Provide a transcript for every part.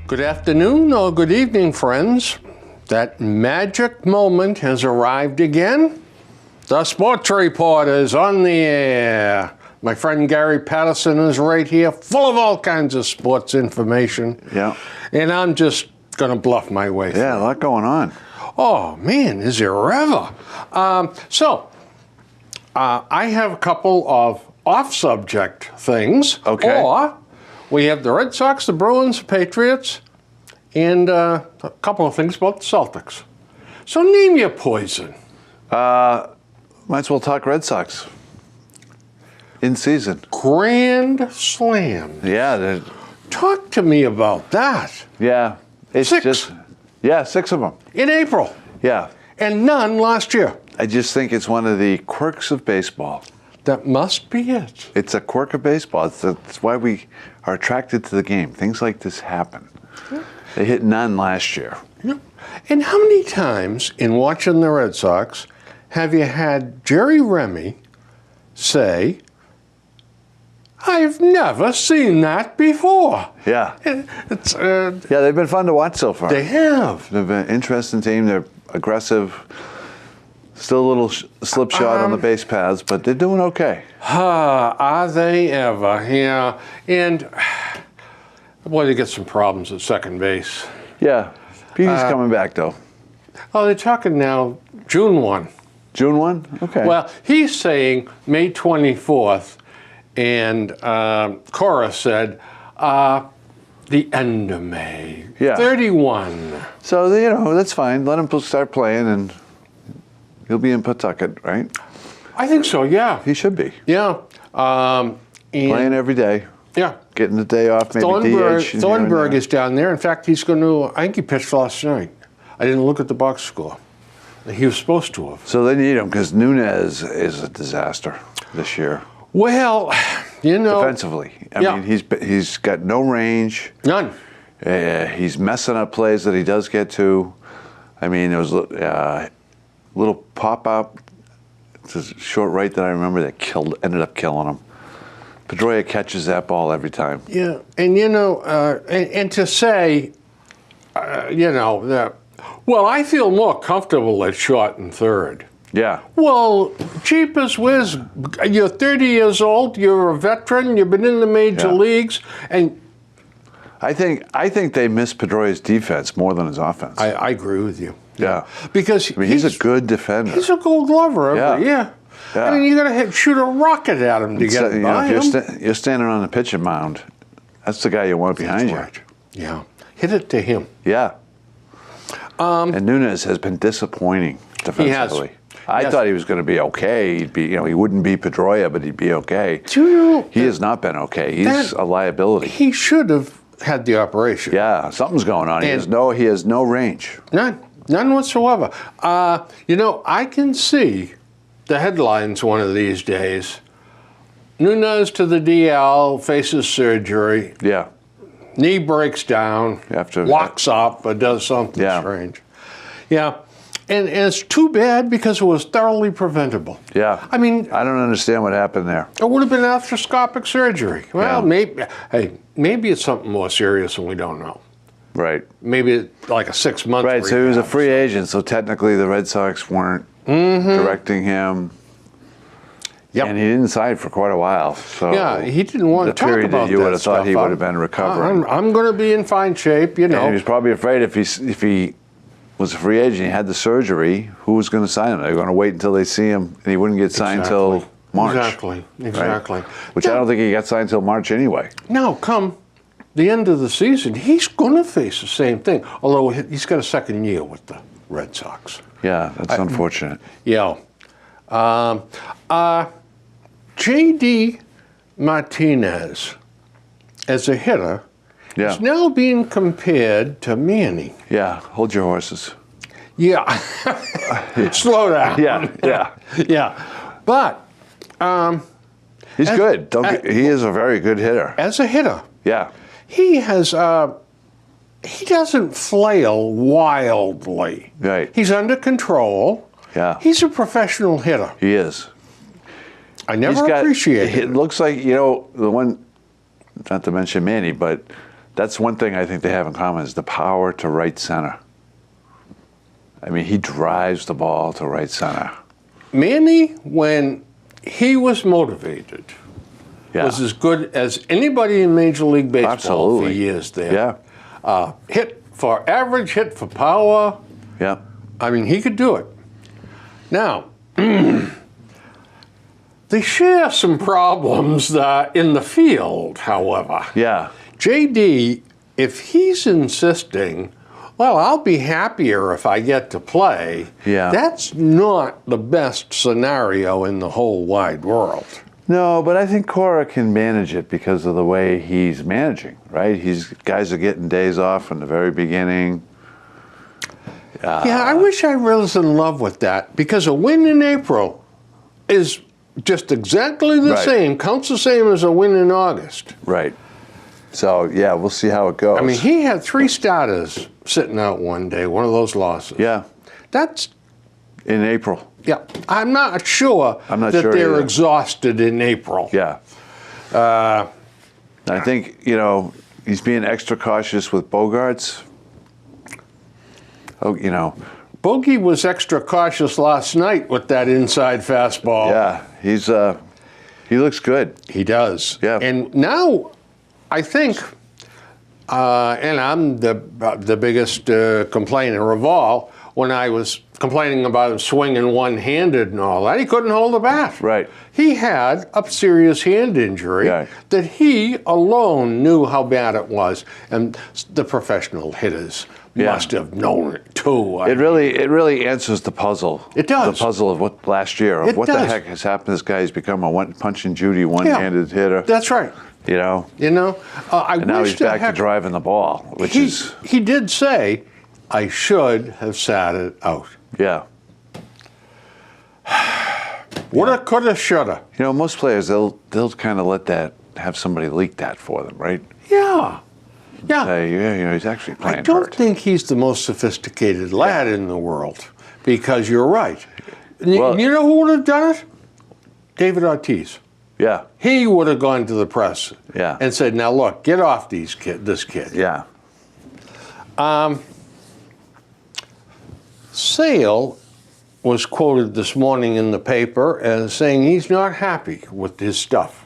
Good afternoon or good evening, friends. That magic moment has arrived again. The Sports Report is on the air. My friend Gary Patterson is right here, full of all kinds of sports information. Yeah. And I'm just going to bluff my way through. Yeah, a lot going on. Oh, man, is there ever? I have a couple of off-subject things. Okay. Or we have the Red Sox, the Bruins, the Patriots, and a couple of things about the Celtics. So name your poison. Might as well talk Red Sox. In season. Grand Slam. Yeah. Talk to me about that. Yeah. It's 6. just 6 of them. In April. Yeah. And none last year. I just think it's one of the quirks of baseball. That must be it. It's a quirk of baseball. It's why we are attracted to the game. Things like this happen. Yeah. They hit none last year. Yeah. And how many times in watching the Red Sox have you had Jerry Remy say, I've never seen that before? Yeah. It's, Yeah, they've been fun to watch so far. They have. They've been an interesting team. They're aggressive. Still a little slip shot on the base paths, but they're doing okay. Are they ever? Yeah. And, boy, they get some problems at second base. Yeah. Petey's coming back, though. Oh, they're talking now June 1. June 1? Okay. Well, he's saying May 24th, and Cora said the end of May. Yeah. 31. So, that's fine. Let him start playing, and he'll be in Pawtucket, right? I think so, yeah. He should be. Yeah. Playing every day. Yeah. Getting the day off, maybe DH. Thornburg is down there. In fact, he's going to, I think he pitched last night. I didn't look at the box score. He was supposed to have. So they need him because Nunez is a disaster this year. Well, defensively. I mean, he's got no range. None. He's messing up plays that he does get to. I mean, there was a little pop-up to short right that I remember that ended up killing him. Pedroia catches that ball every time. Yeah, and and to say, that, well, I feel more comfortable at short and third. Yeah. Well, cheapest whiz, you're 30 years old, you're a veteran, you've been in the major leagues, and I think they miss Pedroia's defense more than his offense. I agree with you. Yeah. Because he's a good defender. He's a Gold Glover every year. Yeah. I mean, you got to shoot a rocket at him to get by him. If you're standing on the pitching mound, that's the guy you want behind you. Right. Yeah. Hit it to him. Yeah. And Nunez has been disappointing defensively. I thought he was going to be okay. He'd be, he wouldn't be Pedroia, but he'd be okay. Do you know, he has not been okay. He's a liability. He should have had the operation. Yeah, something's going on. He has no range. None whatsoever. I can see the headlines one of these days. Nunez to the DL, faces surgery. Yeah. Knee breaks down, locks up, or does something strange. Yeah. And it's too bad because it was thoroughly preventable. Yeah. I mean, I don't understand what happened there. It would have been arthroscopic surgery. Well, maybe it's something more serious and we don't know. Right. Maybe like a 6-month. Right. So he was a free agent. So technically, the Red Sox weren't directing him. Yep. And he didn't sign for quite a while. So yeah, he didn't want to talk about that. The period that you would have thought he would have been recovering. I'm going to be in fine shape, And he was probably afraid if he was a free agent, he had the surgery, who was going to sign him? They were going to wait until they see him, and he wouldn't get signed until March. Exactly. Right? Which I don't think he got signed until March anyway. No, come the end of the season, he's going to face the same thing. Although he's got a second year with the Red Sox. Yeah, that's unfortunate. Yeah. J.D. Martinez, as a hitter, is now being compared to Manning. Yeah, hold your horses. Yeah. Slow down. Yeah. Yeah. But He's good. He is a very good hitter. as a hitter, Yeah. he has. He doesn't flail wildly. Right. He's under control. Yeah. He's a professional hitter. He is. I never appreciated it. Looks like, the one, not to mention Manny, but that's one thing I think they have in common is the power to right center. I mean, he drives the ball to right center. Manny, when he was motivated, Yeah. was as good as anybody in Major League Baseball Absolutely. for years there. Yeah. Hit for average, hit for power. Yeah. I mean, he could do it. Now, they share some problems in the field, however. Yeah. JD, if he's insisting, well, I'll be happier if I get to play, Yeah. that's not the best scenario in the whole wide world. No, but I think Cora can manage it because of the way he's managing, right? Guys are getting days off from the very beginning. Yeah, I wish I was in love with that because a win in April is just exactly the Right. same, counts the same as a win in August. Right. So, yeah, we'll see how it goes. I mean, he had 3 starters sitting out one day, one of those losses. Yeah, That's, in April. yeah, I'm not sure I'm not that sure they're either. exhausted in April. Yeah. I think, he's being extra cautious with Bogarts. Oh, Bogey was extra cautious last night with that inside fastball. yeah, he looks good. He does. Yeah. And now, I think, and I'm the biggest complainer of all, when I was complaining about him swinging one-handed and all that, he couldn't hold the bat. Right. He had a serious hand injury Yeah. that he alone knew how bad it was, and the professional hitters Yeah. must have known it too. It really answers the puzzle. It does. The puzzle of what last year, of It what the does. heck has happened to this guy. He's become a punch and Judy, one-handed hitter. That's right. You know? I And now wish he's the back to heck- driving the ball, which is, He did say, I should have sat it out. yeah. Woulda, coulda, shoulda. Most players, they'll kind of let that, have somebody leak that for them, right? Yeah. Yeah. Say, yeah, he's actually I playing don't hurt. think he's the most sophisticated lad in the world, because you're right. Well- You know who would have done it? David Ortiz. Yeah, He would have gone to the press Yeah. and said, now look, get off this kid. yeah. Sale was quoted this morning in the paper as saying he's not happy with his stuff.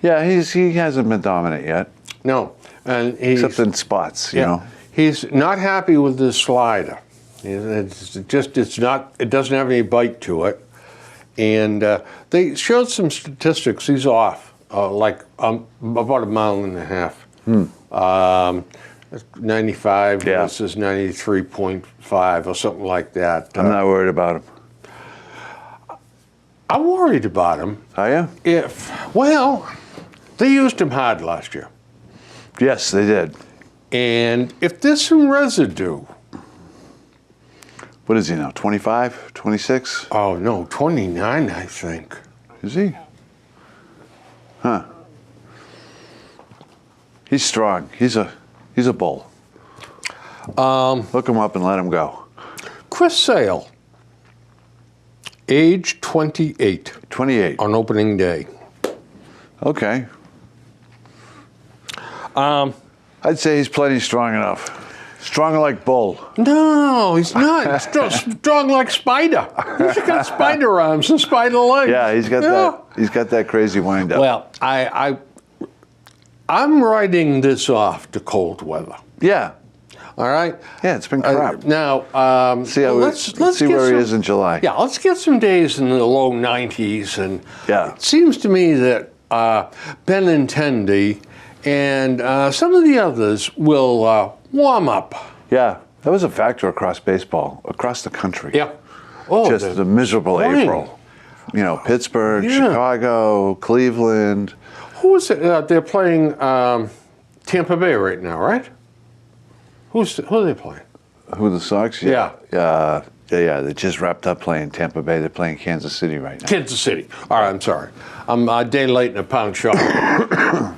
Yeah, he hasn't been dominant yet, No. And he's, except in spots, you know. He's not happy with his slider. It doesn't have any bite to it. And they showed some statistics. He's off, about a mile and a half. 95 Yeah. versus 93.5 or something like that. I'm not worried about him. I'm worried about him. Are you? They used him hard last year. Yes, they did. And if there's some residue, What is he now, 25, 26? oh no, 29, I think. Is he? Huh. He's strong. He's a bull. Look him up and let him go. Chris Sale, age 28 28. on opening day. Okay. I'd say he's plenty strong enough. Stronger like bull. No, he's not. He's strong like Spider. He's got spider arms and spider legs. Yeah, he's got Yeah. that. He's got that crazy wind up. Well, I'm writing this off to cold weather. Yeah. All right. Yeah, it's been crap. Now, See how let's see get where some, he is in July. Yeah, let's get some days in the low 90s, and Yeah. it seems to me that Benintendi and some of the others will warm up. Yeah. That was a factor across baseball, across the country. Yeah. Oh, Just a miserable spring. April. Pittsburgh, Yeah. Chicago, Cleveland. Who is it? They're playing Tampa Bay right now, right? Who are they playing? Who, the Sox? Yeah. They just wrapped up playing Tampa Bay. They're playing Kansas City right now. Kansas City. All right, I'm sorry. I'm a day late and a pound short.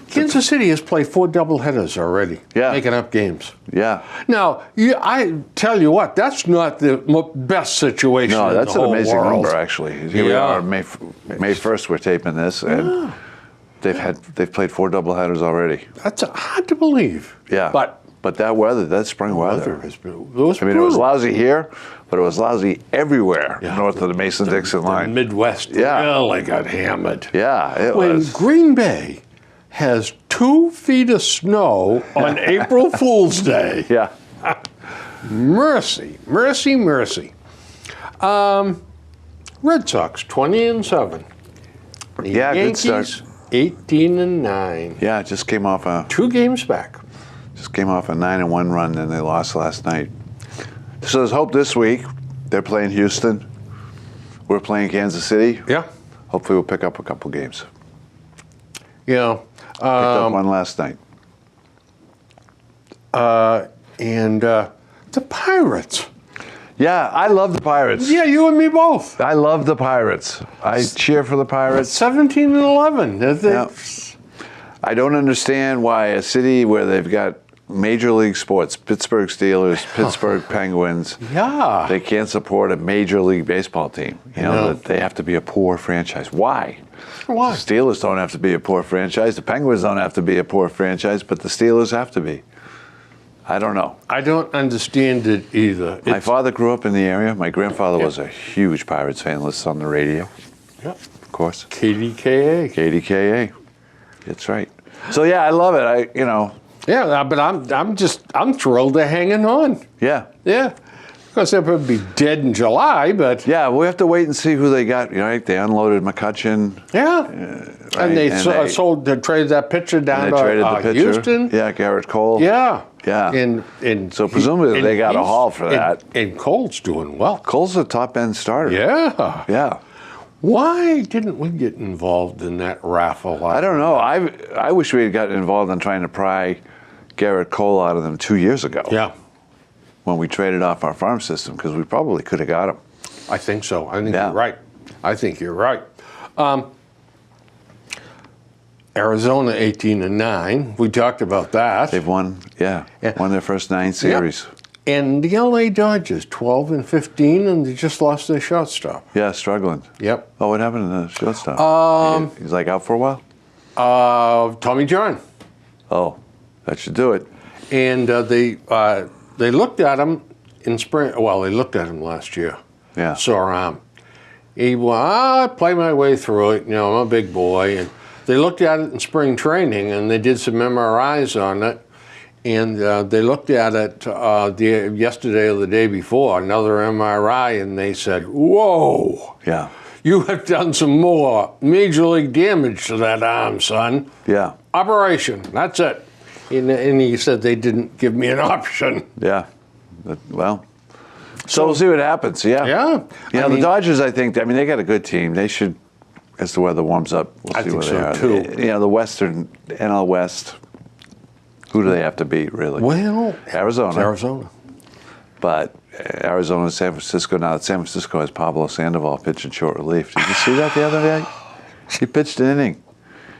Kansas City has played 4 doubleheaders already, making up games. Yeah. Now, I tell you what, that's not the best situation No, in that's the an whole amazing world. number, actually. Here we are, May 1st, we're taping this, and they've played 4 doubleheaders already. That's hard to believe. Yeah. But that weather, that spring weather. It was I mean, it was lousy here, but it was lousy everywhere north of the Mason-Dixon the line. Midwest really got hammered. Yeah, it When was. Green Bay has 2 feet of snow on April Fool's Day. Yeah. Mercy, mercy, mercy. Red Sox 20-7. The Yeah, good start. Yankees 18-9. Yeah, it just came off a 2 games back. 9-1 run, and they lost last night. So there's hope this week. They're playing Houston. We're playing Kansas City. Yeah. Hopefully we'll pick up a couple games. Yeah. Picked up one last night. And the Pirates. Yeah, I love the Pirates. Yeah, you and me both. I love the Pirates. I cheer for the Pirates. 17-11. I don't understand why a city where they've got major league sports, Pittsburgh Steelers, Pittsburgh Penguins, they can't support a major league baseball team. You know, that they have to be a poor franchise. Why? Why? The Steelers don't have to be a poor franchise. The Penguins don't have to be a poor franchise, but the Steelers have to be. I don't know. I don't understand it either. My father grew up in the area. My grandfather was a huge Pirates fan. Listened on the radio. Yeah. Of course. KDKA. KDKA. That's right. So yeah, I love it. Yeah, but I'm thrilled they're hanging on. Yeah. Yeah. Of course, they'll probably be dead in July, but yeah, we have to wait and see who they got. Right? They unloaded McCutchen. Yeah. Right? And they traded that pitcher down to Houston. Yeah, Garrett Cole. Yeah. Yeah. And so presumably they got a haul for that. And Cole's doing well. Cole's a top end starter. Yeah. Yeah. Why didn't we get involved in that raffle? I don't know. I wish we had gotten involved in trying to pry Garrett Cole out of them 2 years ago. Yeah. When we traded off our farm system, because we probably could have got him. I think so. I think you're right. I think you're right. Arizona 18-9. We talked about that. They've won their first 9 series. Yep. And the LA Dodgers 12-15, and they just lost their shortstop. Yeah, struggling. Yep. Oh, what happened to the shortstop? He's like out for a while? Tommy John. Oh, that should do it. And they looked at him in spring. Well, they looked at him last year. Yeah. So I play my way through it. You know, I'm a big boy. And they looked at it in spring training, and they did some MRIs on it. And they looked at it yesterday or the day before, another MRI, and they said, "Whoa, yeah, you have done some more major league damage to that arm, son." Yeah. Operation, that's it. And he said they didn't give me an option. Yeah. Well, so we'll see what happens. Yeah. Yeah. The Dodgers, I think, they got a good team. They should, as the weather warms up, we'll see where they are. Too. The Western, NL West, who do they have to beat, really? Well, Arizona. It's Arizona. But Arizona and San Francisco, now that San Francisco has Pablo Sandoval pitching short relief. Did you see that the other day? He pitched an inning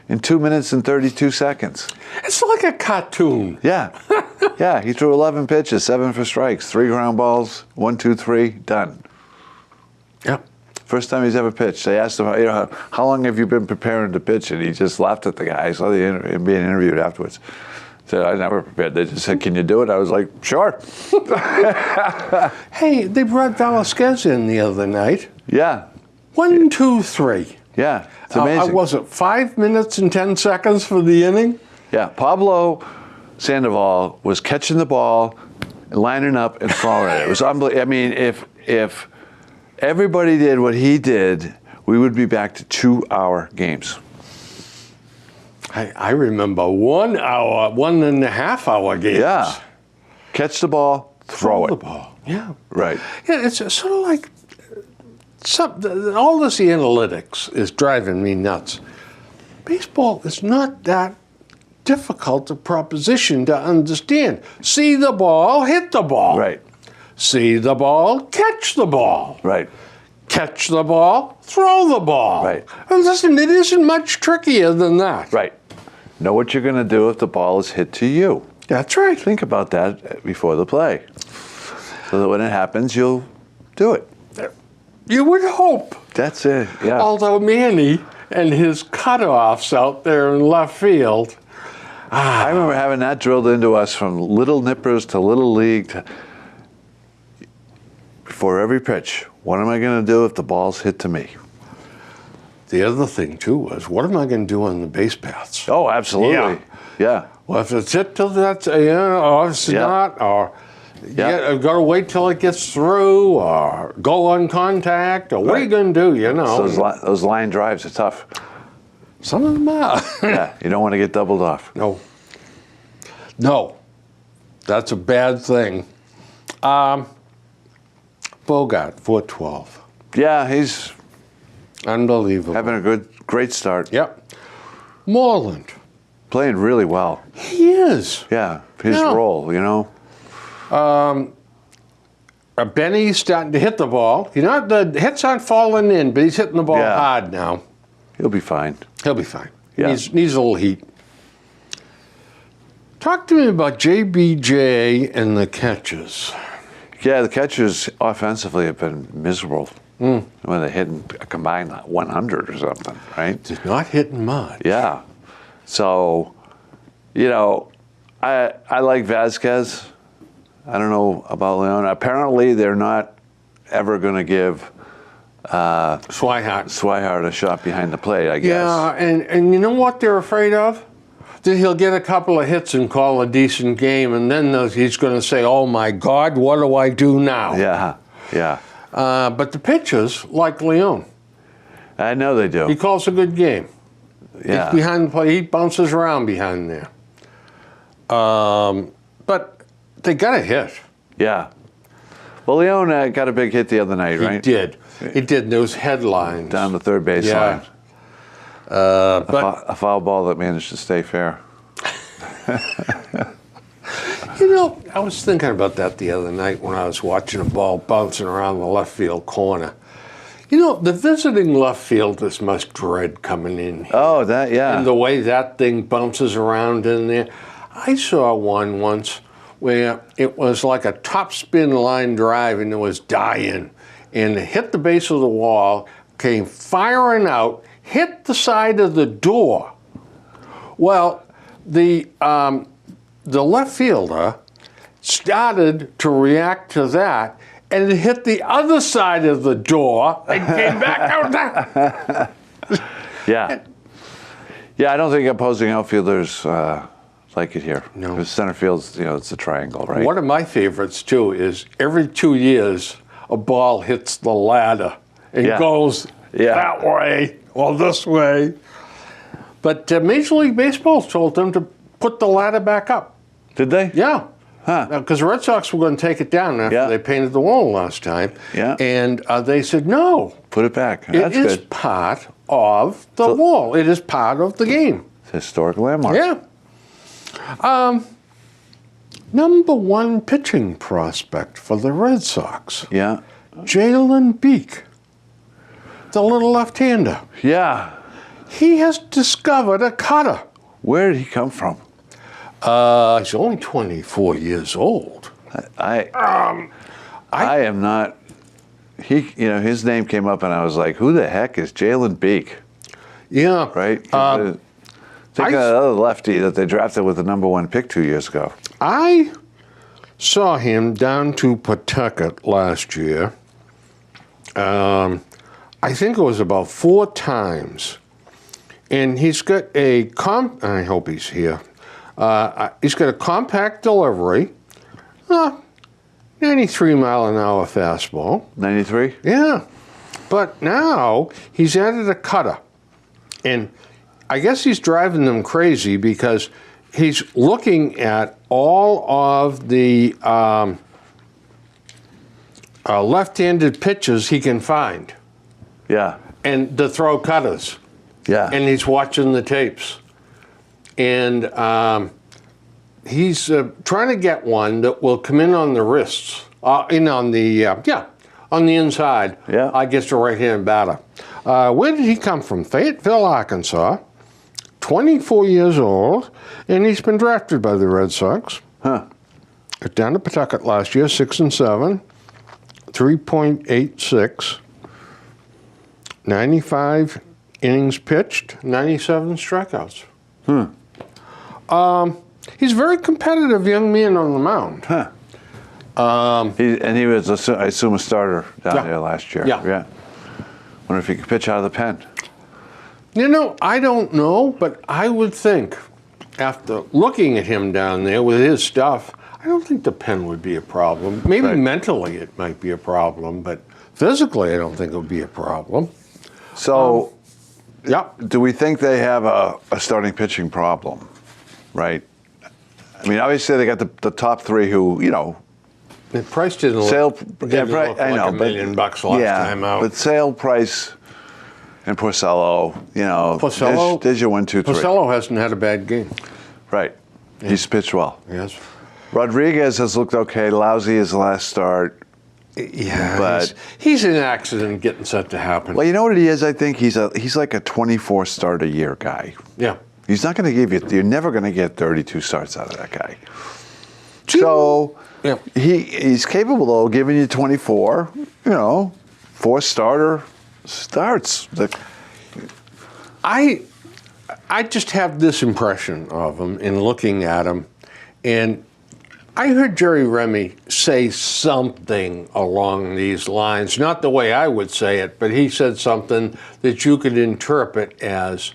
in 2 minutes and 32 seconds. It's like a cartoon. Yeah. Yeah, he threw 11 pitches, 7 for strikes, 3 ground balls, 1, 2, 3, done. Yep. First time he's ever pitched. They asked him, how long have you been preparing to pitch? And he just laughed at the guy. I saw him being interviewed afterwards. Said, I never prepared. They just said, can you do it? I was like, sure. Hey, they brought Velasquez in the other night. Yeah. 1, 2, 3. Yeah, it's amazing. Was it 5 minutes and 10 seconds for the inning? Yeah, Pablo Sandoval was catching the ball, lining up, and throwing it. It was unbelievable. I mean, if everybody did what he did, we would be back to 2-hour games. I remember 1 hour, 1.5 hour games. Yeah. Catch the ball, throw it. the ball. Yeah. Right. Yeah, it's sort of like all this analytics is driving me nuts. Baseball is not that difficult a proposition to understand. See the ball, hit the ball. Right. See the ball, catch the ball. Right. Catch the ball, throw the ball. Right. And listen, it isn't much trickier than that. Right. Know what you're going to do if the ball is hit to you. That's right. Think about that before the play, so that when it happens, you'll do it. You would hope. That's it. Yeah. Although Manny and his cutoffs out there in left field. I remember having that drilled into us from little nippers to little league. Before every pitch, what am I going to do if the ball's hit to me? The other thing too was, what am I going to do on the base paths? Oh, absolutely. Yeah. Well, if it's hit to that, or if it's not, or got to wait till it gets through, or go on contact, or what are you going to do? You know, Those line drives are tough. some of them are. Yeah. You don't want to get doubled off. No, that's a bad thing. Bogart, 412. Yeah, he's Unbelievable. having a great start. Yep. Moreland. Playing really well. He is. Yeah, his Yeah. role, you know. Benny's starting to hit the ball. You know, the hits aren't falling in, but he's hitting the ball Yeah. hard now. He'll be fine. He'll be fine. Yeah. Needs a little heat. Talk to me about JBJ and the catches. Yeah, the catchers offensively have been miserable. When they're hitting a combined 100 or something, right? Just not hitting much. Yeah. So, you know, I like Vasquez. I don't know about Leon. Apparently, they're not ever going to give Swihart a shot behind the plate, I guess. Yeah, and you know what they're afraid of? That he'll get a couple of hits and call a decent game, and then he's going to say, oh my God, what do I do now? Yeah, yeah. But the pitchers like Leon. I know they do. He calls a good game. Yeah. He's behind the plate. He bounces around behind there. But they got a hit. Yeah. Well, Leon got a big hit the other night, right? He did. He did. Those headlines. Down the third base line. But A foul ball that managed to stay fair. you know, I was thinking about that the other night when I was watching a ball bouncing around the left field corner. You know, the visiting left fielders must dread coming in here. Oh, that, yeah. And the way that thing bounces around in there. I saw one once where it was like a top spin line drive and it was die-in. And it hit the base of the wall, came firing out, hit the side of the door. Well, the left fielder started to react to that, and it hit the other side of the door and came back out there. Yeah. Yeah, I don't think opposing outfielders like it here. No. Because center field's, you know, it's a triangle, right? One of my favorites, too, is every 2 years, a ball hits the ladder and goes that way or this way. But Major League Baseball told them to put the ladder back up. Did they? Yeah. Huh. Because the Red Sox were going to take it down after they painted the wall last time. Yeah. And they said, no. Put it back. It That's is good. part of the wall. It is part of the game. It's a historic landmark. Yeah. Number one pitching prospect for the Red Sox, Yeah. Jalen Beek, the little left-hander. Yeah. He has discovered a cutter. Where did he come from? He's only 24 years old. I am not. He, you know, his name came up, and I was like, "Who the heck is Jalen Beek?" Yeah. Right? Think of that other lefty that they drafted with the number one pick 2 years ago. I saw him down to Pawtucket last year. I think it was about 4 times. And he's got I hope he's here. He's got a compact delivery, 93-mile-an-hour fastball. 93? Yeah. But now he's added a cutter. And I guess he's driving them crazy because he's looking at all of the left-handed pitches he can find Yeah. and the throw cutters. Yeah. And he's watching the tapes. And he's trying to get one that will come in on the wrists On the inside. Yeah. Against a right-handed batter. Where did he come from? Fayetteville, Arkansas. 24 years old, and he's been drafted by the Red Sox. Huh. Down to Pawtucket last year, 6-7, 3.86, 95 innings pitched, 97 strikeouts. He's a very competitive young man on the mound. Huh. He was, I assume, a starter down there last year. Yeah. Wonder if he could pitch out of the pen. You know, I don't know, but I would think, after looking at him down there with his stuff, I don't think the pen would be a problem. Maybe mentally it might be a problem, but physically I don't think it would be a problem. So, Yeah. do we think they have a starting pitching problem? Right. I mean, obviously they got the top three who, The price didn't look, look like $1 million last time out. But Sale, Price, and Porcello, Porcello, there's your 1, 2, 3. Porcello hasn't had a bad game. Right. He's pitched well. Yes. Rodriguez has looked okay. Lousy his last start. Yeah, But he's an accident getting set to happen. well, you know what he is? I think he's like a 24 start a year guy. Yeah. He's not going to give you. You're never going to get 32 starts out of that guy. So Yeah. he's capable though of giving you 24. 4 starter starts. I just have this impression of him in looking at him, and I heard Jerry Remy say something along these lines, not the way I would say it, but he said something that you could interpret as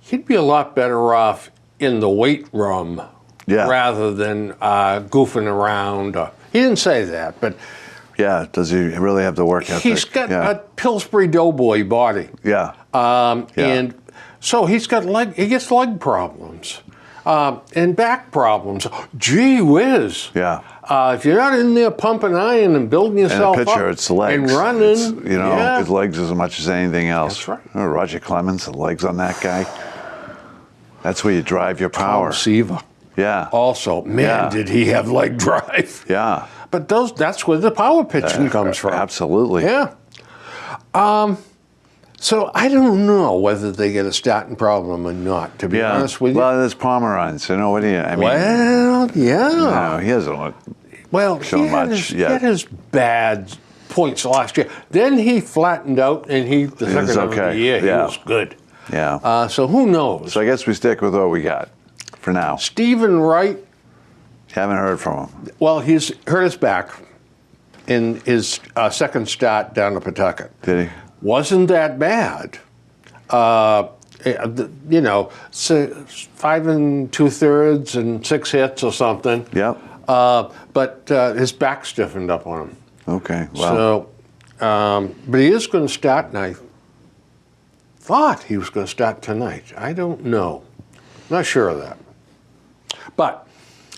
he'd be a lot better off in the weight room rather than goofing around. He didn't say that, but Yeah, does he really have the work ethic? he's got a Pillsbury Doughboy body. Yeah. And so he gets leg problems and back problems. Gee whiz. Yeah. If you're not in there pumping iron and building And yourself a pitcher, up it's legs. and running, It's, his legs as much as anything else. That's right. Roger Clemens, the legs on that guy. That's where you drive your power. Tom Seaver. Yeah. Also, man, did he have leg drive. Yeah. But that's where the power pitching comes from. Absolutely. Yeah. So I don't know whether they get a statin problem or not, to be honest with you. Well, there's Pomeranz. What do you, I mean. Well, yeah. He hasn't looked. Well, show much he had his bad points last year. Then he flattened out, and the second half of the year, he was good. Yeah. So who knows? So I guess we stick with what we got for now. Stephen Wright, Haven't heard from him. well, he's hurt his back in his second start down to Pawtucket. Did he? Wasn't that bad. 5 2/3 and 6 hits or something. Yep. But his back stiffened up on him. Okay. Well. So, but he is going to start, and I thought he was going to start tonight. I don't know. Not sure of that. But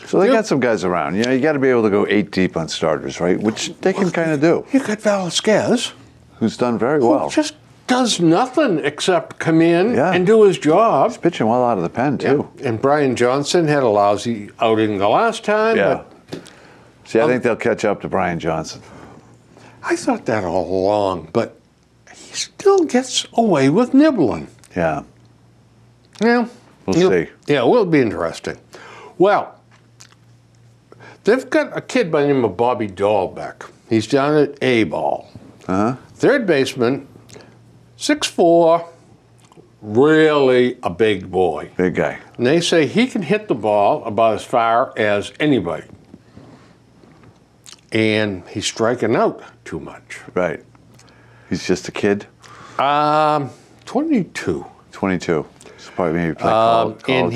So they got some guys around. You got to be able to go 8 deep on starters, right? Which they can kind of do. you got Velasquez, Who's done very who well. just does nothing except come in and do his job. Pitching well out of the pen, too. And Brian Johnson had a lousy outing the last time. Yeah. But See, I think they'll catch up to Brian Johnson. I thought that all along, but he still gets away with nibbling. Yeah. Yeah. We'll see. Yeah, it will be interesting. Well, they've got a kid by the name of Bobby Dahlbeck. He's down at A-ball. Uh-huh. Third baseman, 6'4", really a big boy. Big guy. And they say he can hit the ball about as far as anybody. And he's striking out too much. Right. He's just a kid. 22. 22. So probably maybe play college And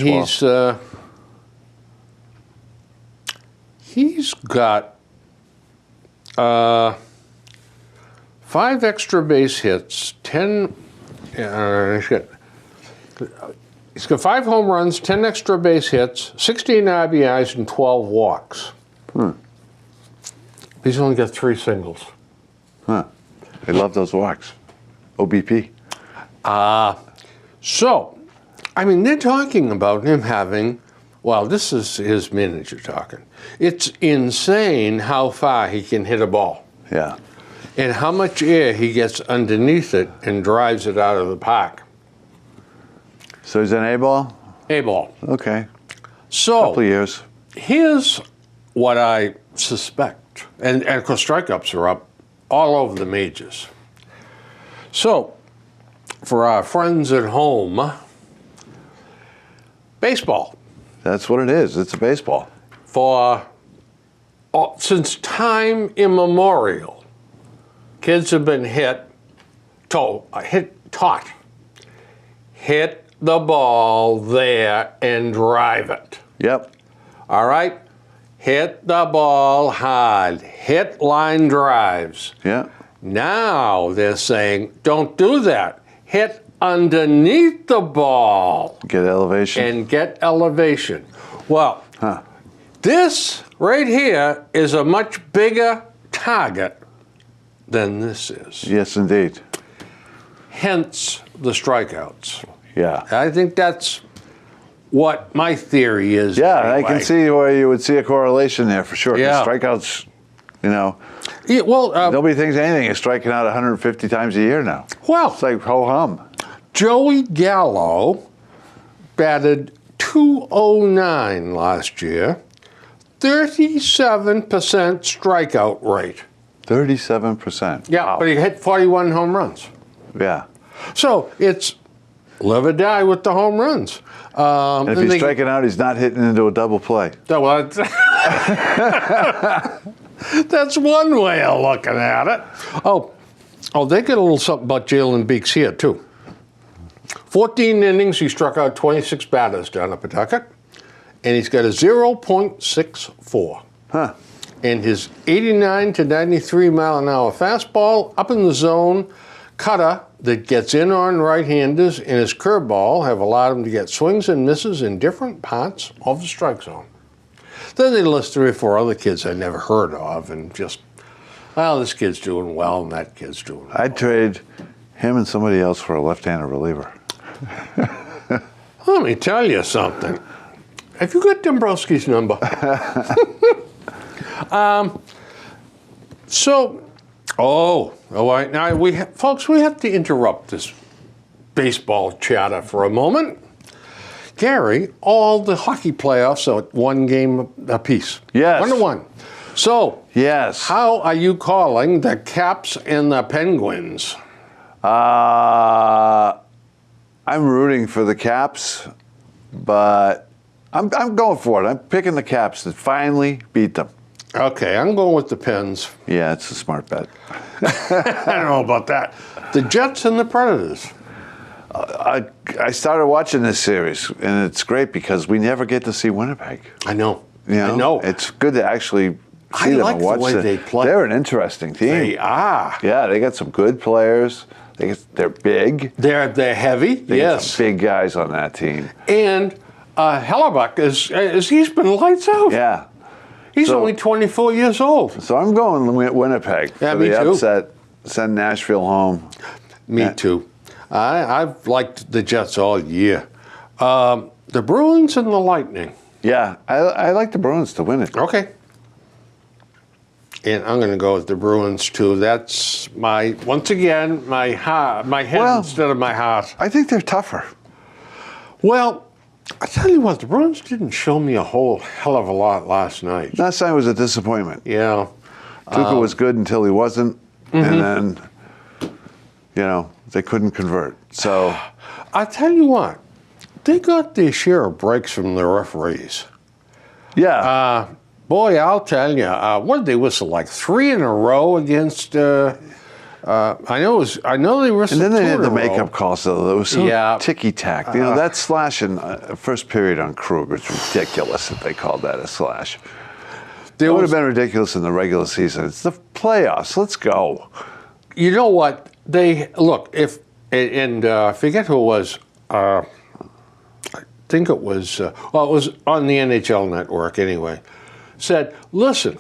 he's got 5 extra base hits, 10. He's got 5 home runs, 10 extra base hits, 16 RBIs, and 12 walks. He's only got 3 singles. Huh. They love those walks. OBP. So, I mean, they're talking about him having Well, this is his manager talking. It's insane how far he can hit a ball Yeah. and how much air he gets underneath it and drives it out of the park. So he's an A-ball? A-ball. Okay. So Couple of years. here's what I suspect. And of course, strikeouts are up all over the majors. So, for our friends at home, baseball. That's what it is. It's a baseball. Since time immemorial, kids have been taught, hit the ball there and drive it. Yep. All right? Hit the ball hard. Hit line drives. Yeah. Now they're saying, don't do that. Hit underneath the ball Get elevation. and get elevation. Well, this right here is a much bigger target than this is. Yes, indeed. Hence the strikeouts. Yeah. I think that's what my theory is. Yeah, anyway. I can see where you would see a correlation there for sure. 'Cause Yeah. strikeouts, you know, Yeah, well, nobody thinks anything is striking out 150 times a year now. well, It's like ho-hum. Joey Gallo batted .209 last year, 37% strikeout rate. 37%. Yeah, Wow. but he hit 41 home runs. Yeah. So it's live or die with the home runs. And if he's striking out, he's not hitting into a double play. That's one way of looking at it. Oh, they get a little something about Jalen Beeks here, too. 14 innings, he struck out 26 batters down at Pawtucket, and he's got a 0.64. Huh. And his 89 to 93 mile an hour fastball up in the zone cutter that gets in on right-handers and his curveball have allowed him to get swings and misses in different parts of the strike zone. Then they list 3 or 4 other kids I never heard of and just, well, this kid's doing well and that kid's doing well. I'd trade him and somebody else for a left-handed reliever. Let me tell you something. Have you got Dombrowski's number? All right, now folks, we have to interrupt this baseball chatter for a moment. Gary, all the hockey playoffs are 1 game apiece. Yes. 1-1. So, Yes. how are you calling the Caps and the Penguins? I'm rooting for the Caps, but I'm going for it. I'm picking the Caps to finally beat them. Okay, I'm going with the Pens. Yeah, it's a smart bet. I don't know about that. The Jets and the Predators. I started watching this series, and it's great because we never get to see Winnipeg. I know. You know? I know. It's good to actually I see them like and the watch way them. they play. They're an interesting team. They are. Yeah, they got some good players. They're big. They're heavy. They got Yes. some big guys on that team. And Hellebuck is he's been lights out. Yeah. He's So- only 24 years old. So I'm going Winnipeg Yeah, for me the too. upset. Send Nashville home. Me too. I've liked the Jets all year. The Bruins and the Lightning. Yeah, I like the Bruins to win it. Okay. And I'm going to go with the Bruins too. That's once again my head Well- instead of my heart. I think they're tougher. Well, I tell you what, the Bruins didn't show me a whole hell of a lot last night. Last night was a disappointment. Yeah. Tuca was good until he wasn't, and then, they couldn't convert. So, I tell you what, they got their share of breaks from the referees. yeah. Boy, I'll tell you, what did they whistle, like 3 in a row against, I know they whistled and then they 2 had in the a row. makeup calls, though. That was so Yeah. ticky-tack. That slash in first period on Krug was ridiculous if they called that a slash. There It would was- have been ridiculous in the regular season. It's the playoffs. Let's go. You know what? I forget who it was. I think it was, it was on the NHL network anyway. Said, listen,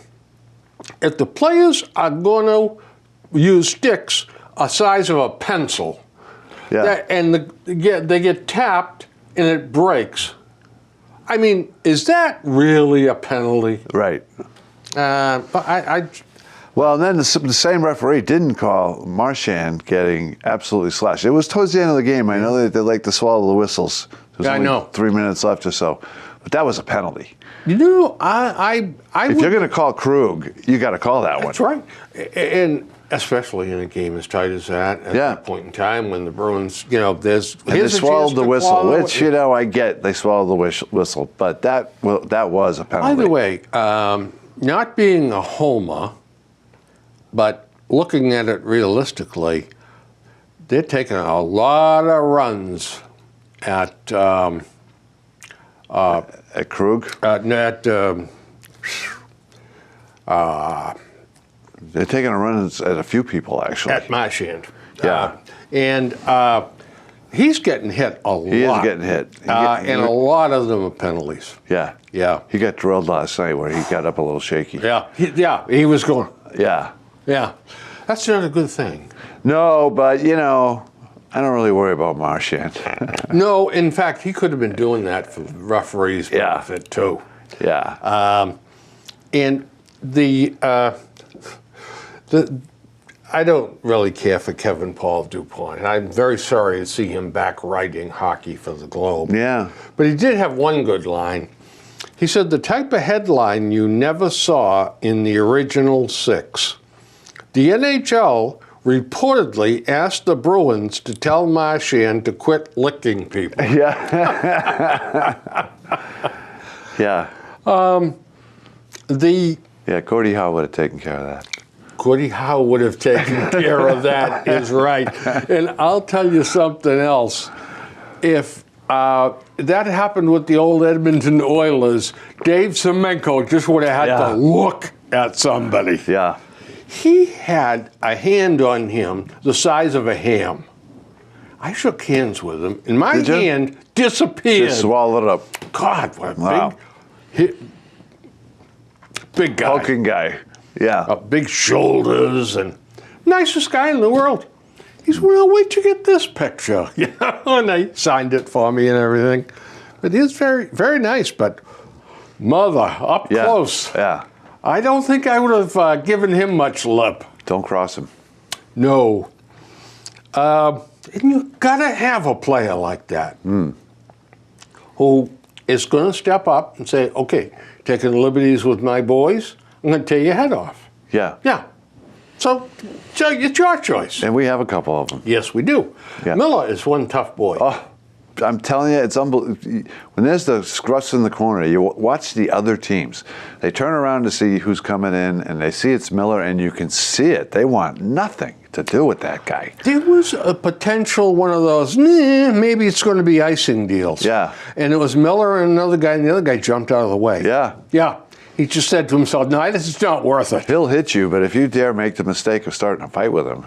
if the players are going to use sticks a size of a pencil, Yeah. they get tapped and it breaks, I mean, is that really a penalty? Right. But I Well, and then the same referee didn't call Marchand getting absolutely slashed. It was towards the end of the game. I know that they like to swallow the whistles. There's I only know. 3 minutes left or so. But that was a penalty. you know, I If you're going to call Krug, you got to call that one. That's right. And especially in a game as tight as that, at Yeah. that point in time when the Bruins, you know, there's And they here's a swallowed chance the to whistle, claw which, you know, I get. They swallowed the whistle. But that was a penalty. By the way, not being a homer, but looking at it realistically, they're taking a lot of runs at At Krug, they're taking a run at a few people, actually. at Marchand. Yeah. And he's getting hit a lot. He is getting hit. And a lot of them are penalties. Yeah. Yeah. He got drilled last night where he got up a little shaky. Yeah. He was going, Yeah. yeah. That's not a good thing. No, but, you know, I don't really worry about Marchand. No, in fact, he could have been doing that for the referees' Yeah. benefit, too. Yeah. And I don't really care for Kevin Paul Dupont. I'm very sorry to see him back writing hockey for the Globe. Yeah. But he did have one good line. He said, the type of headline you never saw in the original six. The NHL reportedly asked the Bruins to tell Marchand to quit licking people. Yeah. Yeah. Yeah, Gordie Howe would have taken care of that. Gordie Howe would have taken care of that, is right. And I'll tell you something else. If that happened with the old Edmonton Oilers, Dave Semenko just would have had to look at somebody. Yeah. He had a hand on him the size of a ham. I shook hands with him, and my Did you? hand disappeared. Just swallowed it up. God, what a Wow. big guy. Hulking guy. Yeah. Big shoulders and nicest guy in the world. He said, well, wait till you get this picture. Yeah, and they signed it for me and everything. But he was very, very nice, but mother, up Yeah. close. Yeah. I don't think I would have given him much lip. Don't cross him. No. And you gotta have a player like that who is going to step up and say, okay, taking liberties with my boys, I'm going to tear your head off. Yeah. Yeah. So it's your choice. And we have a couple of them. Yes, we do. Yeah. Miller is one tough boy. Oh, I'm telling you, it's unbelievable. When there's the scruffs in the corner, you watch the other teams. They turn around to see who's coming in, and they see it's Miller, and you can see it. They want nothing to do with that guy. There was a potential one of those, maybe it's going to be icing deals. Yeah. And it was Miller and another guy, and the other guy jumped out of the way. Yeah. Yeah. He just said to himself, no, this is not worth it. He'll hit you, but if you dare make the mistake of starting a fight with him,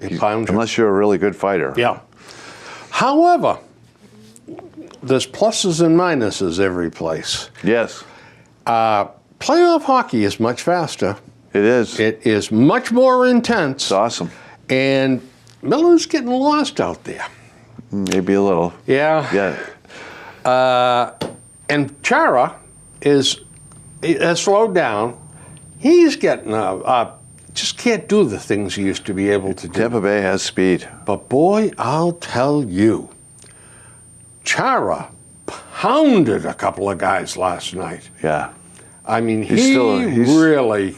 He pounds you. unless you're a really good fighter. Yeah. However, there's pluses and minuses every place. Yes, Playoff hockey is much faster. it is. It is much more intense. It's awesome. And Miller's getting lost out there. Maybe a little. Yeah. Yeah. And Chara has slowed down. He's getting just can't do the things he used to be able to do. Tampa Bay has speed. But boy, I'll tell you, Chara pounded a couple of guys last night. Yeah. I mean, He's really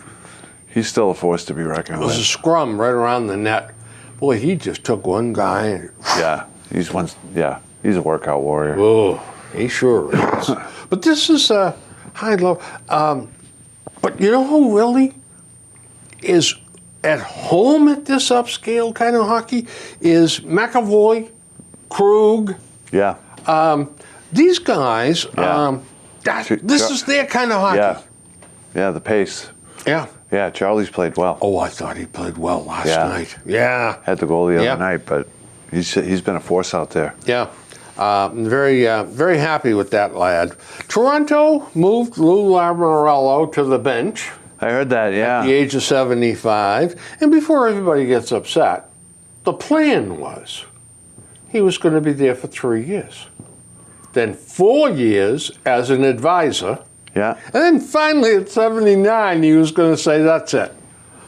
He's still a force to be reckoned it was a with. scrum right around the net. Boy, he just took one guy. And, Yeah. He's a workout warrior. oh, he sure is. But this is high-low. But you know who really is at home at this upscale kind of hockey is McAvoy, Krug. Yeah. These guys, Yeah. this is their kind of hockey. Yeah. Yeah, the pace. Yeah. Yeah, Charlie's played well. Oh, I thought he played well last Yeah. night. Yeah. Had the goal the Yeah. other night, but he's been a force out there. Yeah. Very happy with that lad. Toronto moved Lou Lamoriello to the bench I heard that, at the yeah. age of 75. And before everybody gets upset, the plan was he was going to be there for 3 years. then 4 years as an advisor, Yeah. and then finally at 79 he was going to say that's it.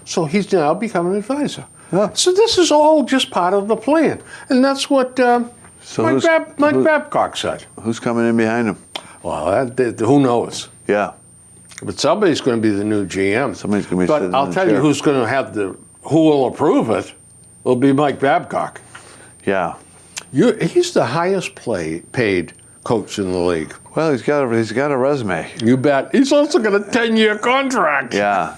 So he's now become an advisor. Yeah. So this is all just part of the plan, and that's what Mike Babcock said. Who's coming in behind him? Well, who knows? Yeah. But somebody's going to be the new GM. Somebody's going to be But sitting I'll in the tell you chair. who's going to have who will approve it will be Mike Babcock. Yeah. He's the highest paid coach in the league. Well, he's got a resume. You bet. He's also got a 10-year contract. Yeah.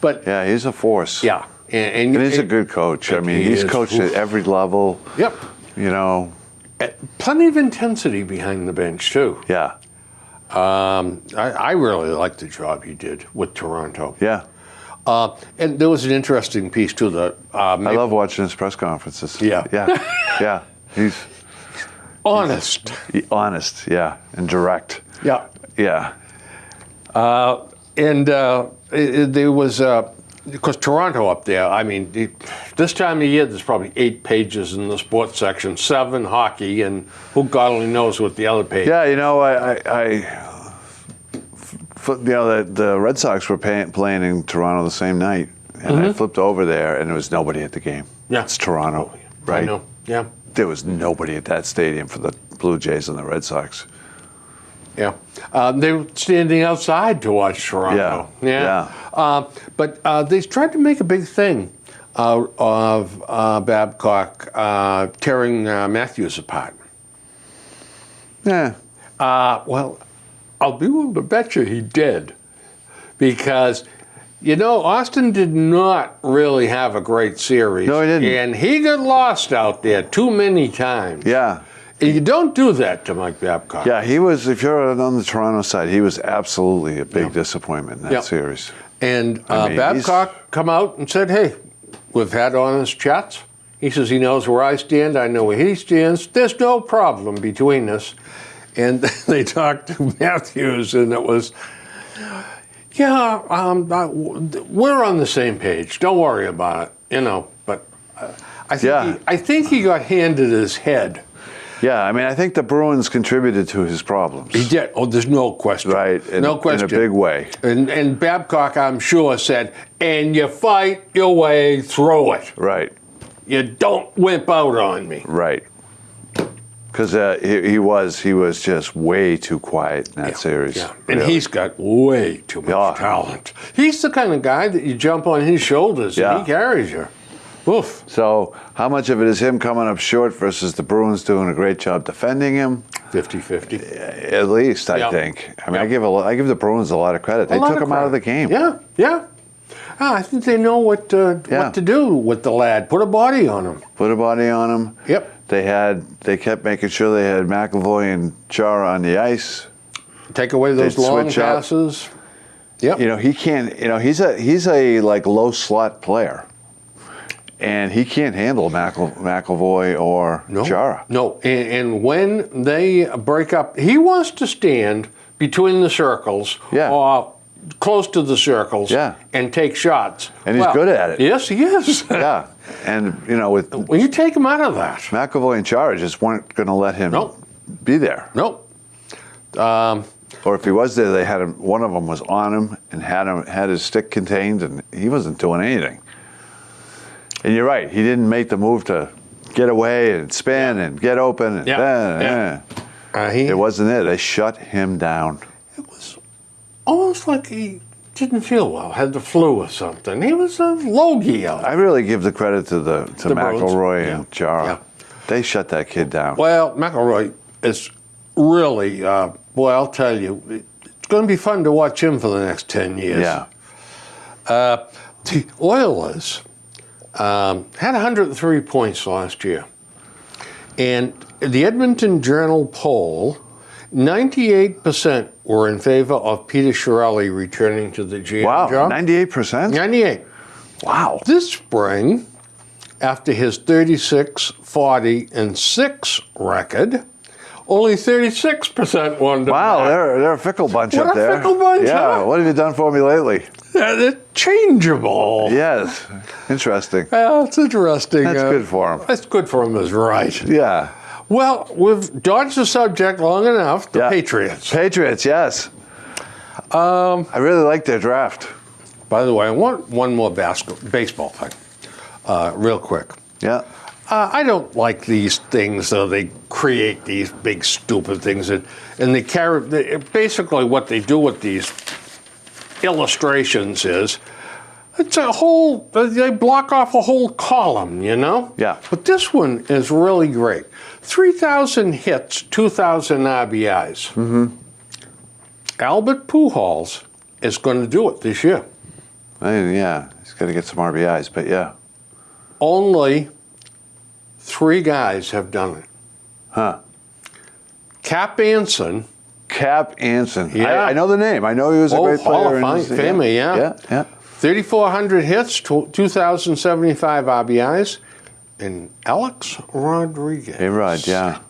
But Yeah, he's a force. yeah, And he's a good coach. I mean, he he's is. coached at every level. Yep. You know. Plenty of intensity behind the bench too. Yeah. I really liked the job he did with Toronto. Yeah. And there was an interesting piece too. I love watching his press conferences. Yeah. Yeah. Yeah. He's honest. honest. Yeah. And direct. Yeah. Yeah. And there was, because Toronto up there, I mean, this time of year there's probably 8 pages in the sports section, 7 hockey, and who God only knows what the other page. Yeah, you know, the Red Sox were playing in Toronto the same night, and I flipped over there, and there was nobody at the game. Yeah. It's Toronto, right? I know, yeah. There was nobody at that stadium for the Blue Jays and the Red Sox. Yeah, they were standing outside to watch Toronto. Yeah. But they tried to make a big thing of Babcock tearing Matthews apart. Yeah. Well, I'll be willing to bet you he did, because Austin did not really have a great series. No, he didn't. And he got lost out there too many times. Yeah. And you don't do that to Mike Babcock. Yeah, he was, if you're on the Toronto side, he was absolutely a big disappointment in that series. And I mean, Babcock come out and said, hey, we've had honest chats. He says he knows where I stand. I know where he stands. There's no problem between us. And they talked to Matthews, and it was, we're on the same page. Don't worry about it, But I think he got handed his head. Yeah, I mean, I think the Bruins contributed to his problems. He did. Oh, there's no question. Right, no question. In a big way. And Babcock, I'm sure, said, and you fight your way through it. Right. You don't wimp out on me. Right. Because he was just way too quiet in that series. Yeah, and he's got way too much talent. He's the kind of guy that you jump on his shoulders and he carries you. Oof. So how much of it is him coming up short versus the Bruins doing a great job defending him? 50-50. At least, I think. I mean, I give the Bruins a lot of credit. They took him out of the game. Yeah, yeah. I think they know what to do with the lad. Put a body on him. Put a body on him. Yep. They kept making sure they had McAvoy and Chara on the ice. Take away those long passes. Yep. He can't. He's a like low slot player. And he can't handle McAvoy or Chara. No, and when they break up, he wants to stand between the circles or close to the circles and take shots. And he's good at it. Yes, he is. Yeah. And, when you take him out of that. McAvoy and Chara just weren't going to let him be there. Nope. Or if he was there, they had him. One of them was on him and had his stick contained, and he wasn't doing anything. And you're right. He didn't make the move to get away and spin and get open. And it wasn't it. They shut him down. It was almost like he didn't feel well, had the flu or something. He was a logy out. I really give the credit to McElroy and Chara. Yeah. They shut that kid down. Well, McElroy is really, I'll tell you, it's going to be fun to watch him for the next 10 years. Yeah. The Oilers had 103 points last year. And the Edmonton Journal poll, 98% were in favor of Peter Chiarelli returning to the GM job. 98%? 98. Wow. This spring, after his 36-40-6 record, only 36% wanted to Wow, they're a fickle bunch up there. What a fickle bunch, Yeah, huh? what have you done for me lately? They're changeable. Yes, interesting. Well, it's interesting. That's good for him. That's good for him, is right. Yeah. Well, we've dodged the subject long enough. The Yeah. Patriots. Patriots, yes. I really like their draft. By the way, I want one more baseball thing, real quick. Yeah. I don't like these things. They create these big stupid things, and basically what they do with these illustrations is it's a whole. They block off a whole column, you know. Yeah. But this one is really great. 3,000 hits, 2,000 RBIs. Mm-hmm. Albert Pujols is going to do it this year. Yeah, he's got to get some RBIs, but yeah. Only 3 guys have done it. Huh. Cap Anson. Cap Anson. Yeah. I know the name. I know he was a great Hall player. of Fame, yeah. Yeah. 3,400 hits, 2,075 RBIs. And Alex Rodriguez. A-Rod, yeah.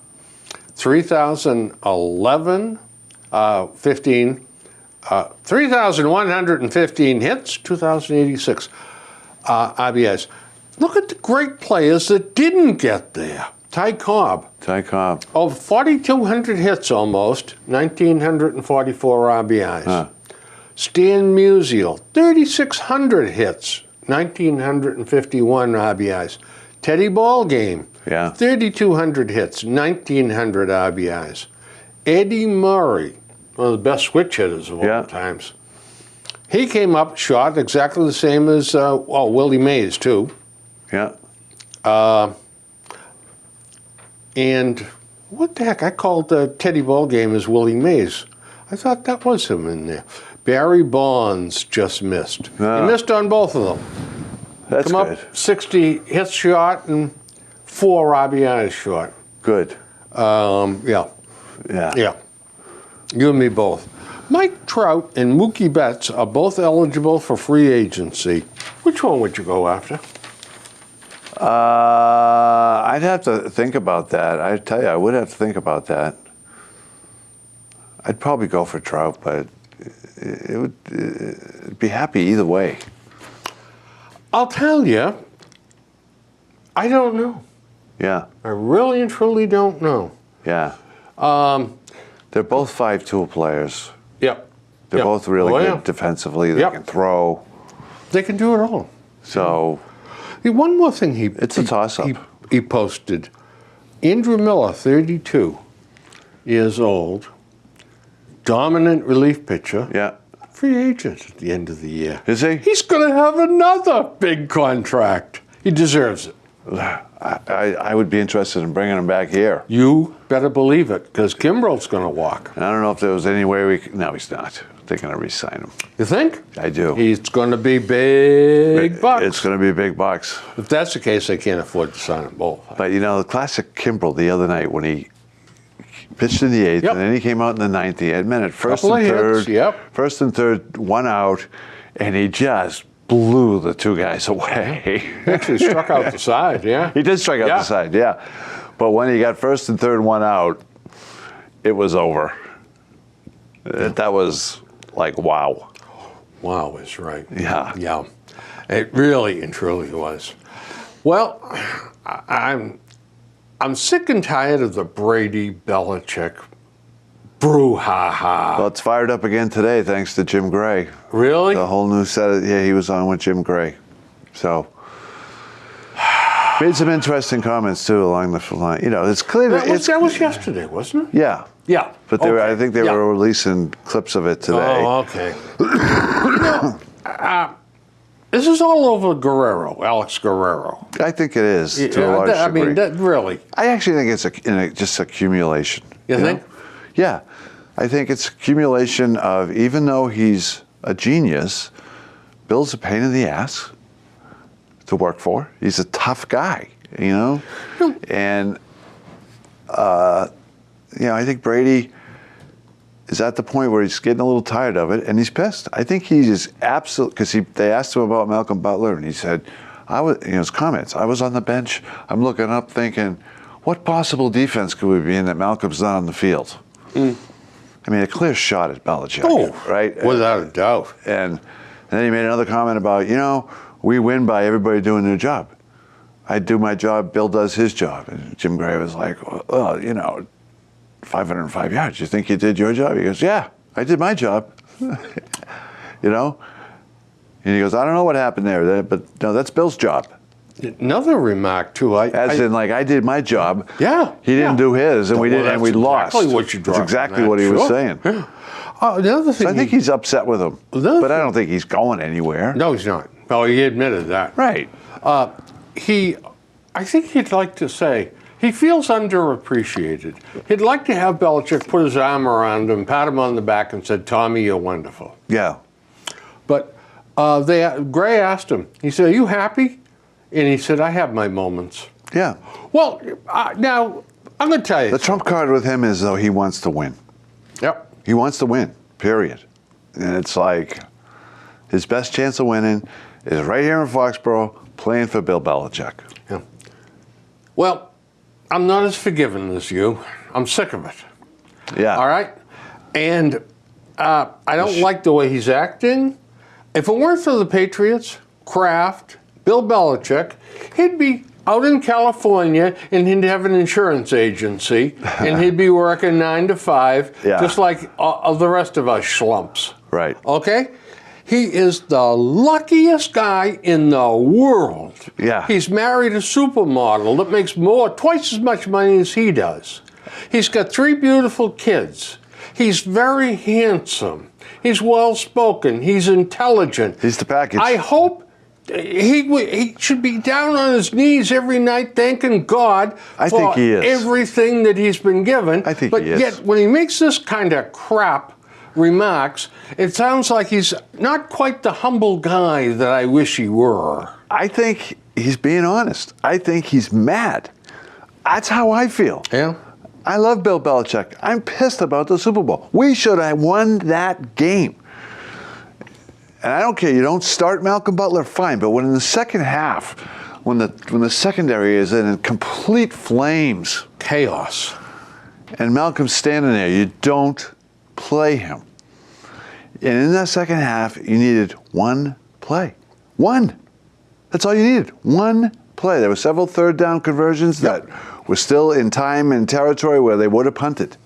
3,115 hits, 2,086 RBIs. Look at the great players that didn't get there. Ty Cobb. Of 4,200 hits almost, 1,944 RBIs. Huh. Stan Musial, 3,600 hits, 1,951 RBIs. Teddy Ballgame, Yeah. 3,200 hits, 1,900 RBIs. Eddie Murray, one of the best switch hitters of all times. He came up short, exactly the same as Willie Mays too. Yeah. And what the heck? I called Teddy Ballgame as Willie Mays. I thought that was him in there. Barry Bonds just missed. He missed on both of them. That's Come good. up 60 hits short and 4 RBIs short. Good. Yeah. Yeah. You and me both. Mike Trout and Mookie Betts are both eligible for free agency. Which one would you go after? I'd have to think about that. I tell you, I would have to think about that. I'd probably go for Trout, but it'd be happy either way. I'll tell you, I don't know. Yeah. I really and truly don't know. Yeah. They're both 5-tool players. Yep. They're both really good Yeah. defensively. They can throw. They can do it all. So One more thing it's a toss-up. He posted. Andrew Miller, 32 years old, dominant relief pitcher. Yeah. Free agent at the end of the year. Is he? He's going to have another big contract. He deserves it. I would be interested in bringing him back here. You better believe it, because Kimbrel's going to walk. And I don't know if there was any way we could. No, he's not. They're going to re-sign him. You think? I do. He's going to be big bucks. It's going to be big bucks. If that's the case, they can't afford to sign them both. But, the classic Kimbrel the other night when he pitched in the 8th, and then he came out in the 9th. He had men at first and third. First and third, 1 out, and he just blew the 2 guys away. He actually struck out the side, yeah. He did strike out the side, yeah. But when he got first and third, 1 out, it was over. That was like, wow. Wow is right. Yeah. Yeah. It really and truly was. Well, I'm sick and tired of the Brady Belichick brouhaha. Well, it's fired up again today thanks to Jim Gray. Really? The whole new set of, he was on with Jim Gray. So, made some interesting comments too along the line. It's clear that was yesterday, wasn't it? Yeah. Yeah. But I think they were releasing clips of it today. Oh, okay. This is all over Guerrero, Alex Guerrero. I think it is to a large degree. I mean, really. I actually think it's just accumulation. You think? Yeah. I think it's accumulation of, even though he's a genius, Bill's a pain in the ass to work for. He's a tough guy, And, I think Brady is at the point where he's getting a little tired of it, and he's pissed. I think he is absolutely, because they asked him about Malcolm Butler, and he said, his comments, I was on the bench, I'm looking up thinking, what possible defense could we be in that Malcolm's not on the field? I mean, a clear shot at Belichick, right? Without a doubt. And then he made another comment about, we win by everybody doing their job. I do my job, Bill does his job. And Jim Gray was like, well, 505 yards. You think you did your job? He goes, yeah, I did my job. And he goes, I don't know what happened there, but no, that's Bill's job. Another remark too. I did my job. Yeah. He didn't do his, and we didn't, and we lost. Exactly what you That's exactly what he was saying. Yeah. The other thing. So I think he's upset with him, but I don't think he's going anywhere. No, he's not. Oh, he admitted that. Right. I think he'd like to say he feels underappreciated. He'd like to have Belichick put his arm around him, pat him on the back, and said, "Tommy, you're wonderful." Yeah. But Gray asked him. He said, "Are you happy?" And he said, "I have my moments." Yeah. Well, now I'm going to tell you. The trump card with him is though he wants to win. Yep. He wants to win. Period. And it's like his best chance of winning is right here in Foxborough, playing for Bill Belichick. Yeah. Well, I'm not as forgiving as you. I'm sick of it. Yeah. All right? And I don't like the way he's acting. If it weren't for the Patriots, Kraft, Bill Belichick, he'd be out in California and he'd have an insurance agency and he'd be working 9 to 5, just like the rest of us schlumps. Right. Okay? He is the luckiest guy in the world. Yeah. He's married a supermodel that makes twice as much money as he does. He's got 3 beautiful kids. He's very handsome. He's well-spoken. He's intelligent. He's the package. I hope he should be down on his knees every night thanking God for everything that he's been given. I think but he is. Yet, when he makes this kind of crap remarks, it sounds like he's not quite the humble guy that I wish he were. I think he's being honest. I think he's mad. That's how I feel. Yeah. I love Bill Belichick. I'm pissed about the Super Bowl. We should have won that game. And I don't care, you don't start Malcolm Butler, fine, but when in the second half, when the secondary is in complete flames, chaos, and Malcolm's standing there, you don't play him. And in that second half, you needed one play. One. That's all you needed. One play. There were several third down conversions that were still in time and territory where they would have punted.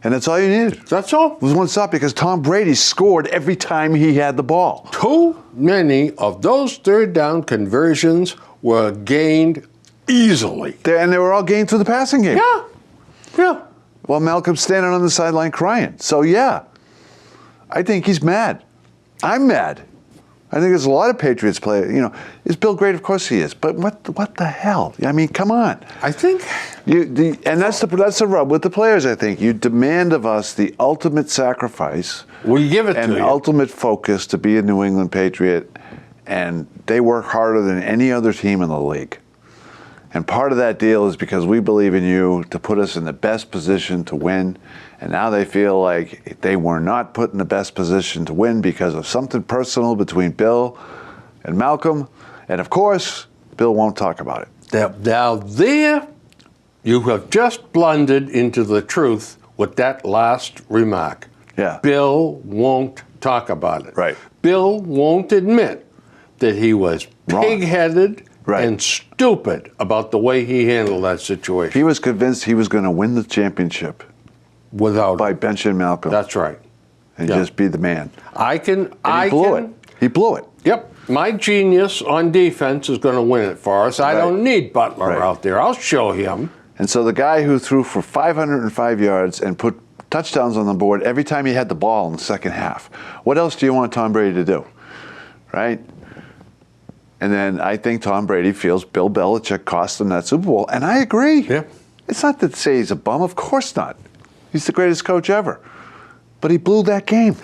And that's all you needed. That's all. It was one stop because Tom Brady scored every time he had the ball. Too many of those third down conversions were gained easily. And they were all gained through the passing game. Yeah. Yeah. Well, Malcolm's standing on the sideline crying. So, yeah, I think he's mad. I'm mad. I think there's a lot of Patriots players. Is Bill great? Of course he is. But what the hell? I mean, come on. I think and that's the rub with the players. I think you demand of us the ultimate sacrifice. We give it to you. And ultimate focus to be a New England Patriot, and they work harder than any other team in the league. And part of that deal is because we believe in you to put us in the best position to win. And now they feel like they were not put in the best position to win because of something personal between Bill and Malcolm. And of course, Bill won't talk about it. Now there, you have just blundered into the truth with that last remark. Yeah. Bill won't talk about it. Right. Bill won't admit that he was pig-headed and stupid about the way he handled that situation. He was convinced he was going to win the championship by benching Malcolm. That's right. And just be the man. He blew it. Yep. My genius on defense is going to win it for us. I don't need Butler out there. I'll show him. And so the guy who threw for 505 yards and put touchdowns on the board every time he had the ball in the second half. What else do you want Tom Brady to do? Right? And then I think Tom Brady feels Bill Belichick cost him that Super Bowl. And I agree. Yeah. It's not to say he's a bum. Of course not. He's the greatest coach ever. But he blew that game.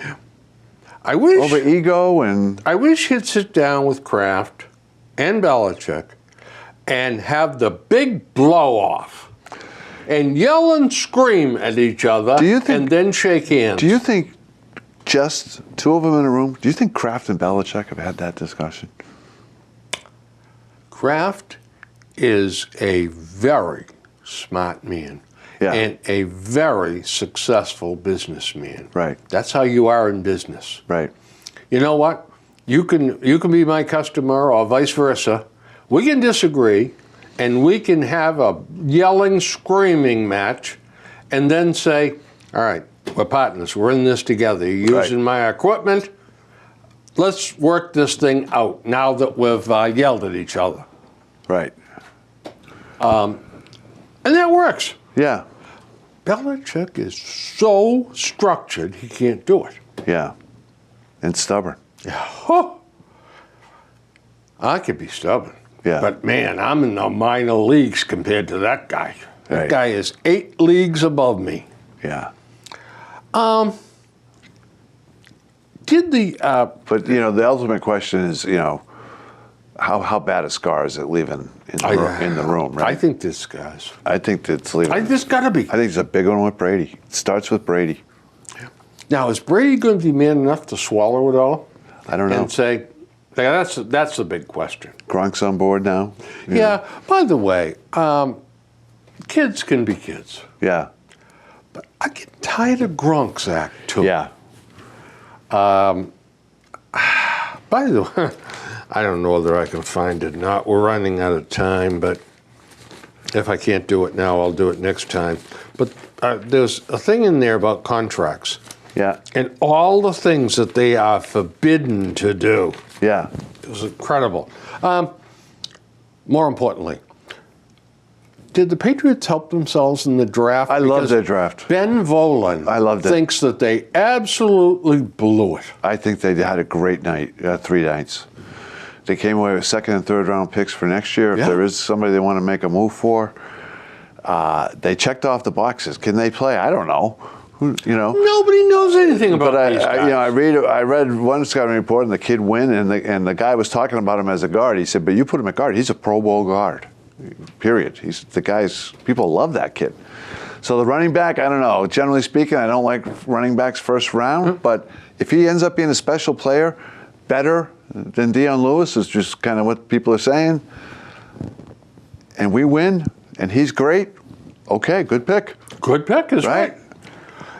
Over ego and... I wish he'd sit down with Kraft and Belichick and have the big blow-off and yell and scream at each other and then shake hands. Do you think just two of them in a room, do you think Kraft and Belichick have had that discussion? Kraft is a very smart man and a very successful businessman. Right. That's how you are in business. Right. You know what? You can be my customer or vice versa. We can disagree, and we can have a yelling, screaming match, and then say, all right, we're partners. We're in this together. You're using my equipment. Let's work this thing out now that we've yelled at each other. Right. And that works. Yeah. Belichick is so structured, he can't do it. Yeah. And stubborn. Oh, I could be stubborn. Yeah. But man, I'm in the minor leagues compared to that guy. That Right. guy is 8 leagues above me. Yeah. Did the But the ultimate question is, how bad a scar is it leaving in the room, right? I think this guy's. I think it's leaving. This got to be. I think it's a big one with Brady. It starts with Brady. Now, is Brady going to be man enough to swallow it all? I don't know. And say, that's the big question. Gronk's on board now. Yeah. By the way, kids can be kids. Yeah. But I get tired of Gronk's act too. Yeah. By the way, I don't know whether I can find it or not. We're running out of time, but if I can't do it now, I'll do it next time. But there's a thing in there about contracts Yeah. and all the things that they are forbidden to do. Yeah. It was incredible. More importantly, did the Patriots help themselves in the draft? I love Because their draft. Ben Volen I loved it. thinks that they absolutely blew it. I think they had a great night, 3 nights. They came away with second and third round picks for next year. If Yeah. there is somebody they want to make a move for, they checked off the boxes. Can they play? I don't know. Nobody knows anything about But these guys. I read one scouting report, and the kid win, and the guy was talking about him as a guard. He said, "But you put him at guard. He's a Pro Bowl guard. Period. People love that kid." So the running back, I don't know. Generally speaking, I don't like running backs first round, but if he ends up being a special player, better than Deion Lewis is just kind of what people are saying, and we win, and he's great. Okay, good pick. Good pick is right.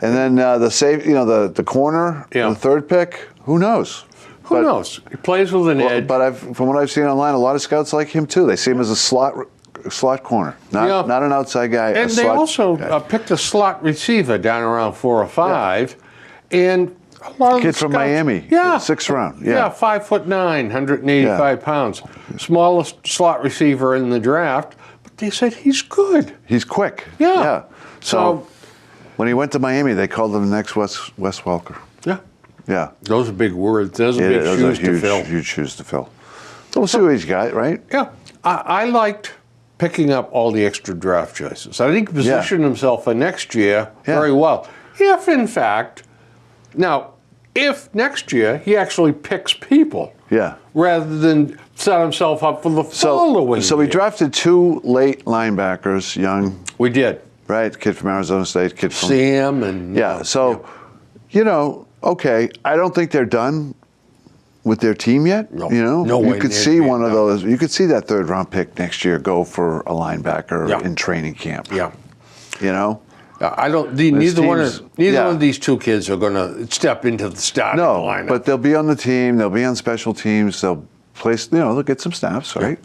And then the corner, Yeah. the third pick. Who knows? Who knows? He plays with an edge. But from what I've seen online, a lot of scouts like him too. They see him as a slot corner, not an outside guy. And they also picked a slot receiver down around 4 or 5, and a lot of Kid the from scouts- Miami, yeah, 6th round. Yeah, 5'9", 185 pounds, smallest slot receiver in the draft. But they said he's good. He's quick. Yeah. So when he went to Miami, they called him the next Wes Welker. Yeah. Yeah. Those are big words. Those are big Those shoes are huge, to fill. huge shoes to fill. So we'll see what he's got, right? Yeah. I liked picking up all the extra draft choices. I think he positioned himself for next year very well. If, in fact, if next year he actually picks people rather than set himself up for the following So we year. drafted 2 late linebackers, young. We did. Right? Kid from Arizona State, kid from... Sam and... Yeah, so, okay, I don't think they're done with their team yet. No. No way you could near see being one of done. those. You could see that 3rd round pick next year go for a linebacker Yeah. in training camp. Yeah. I don't. Neither one yeah. of these 2 kids are going to step into the starting lineup. but they'll be on the team. They'll be on special teams. They'll place. They'll get some snaps, right?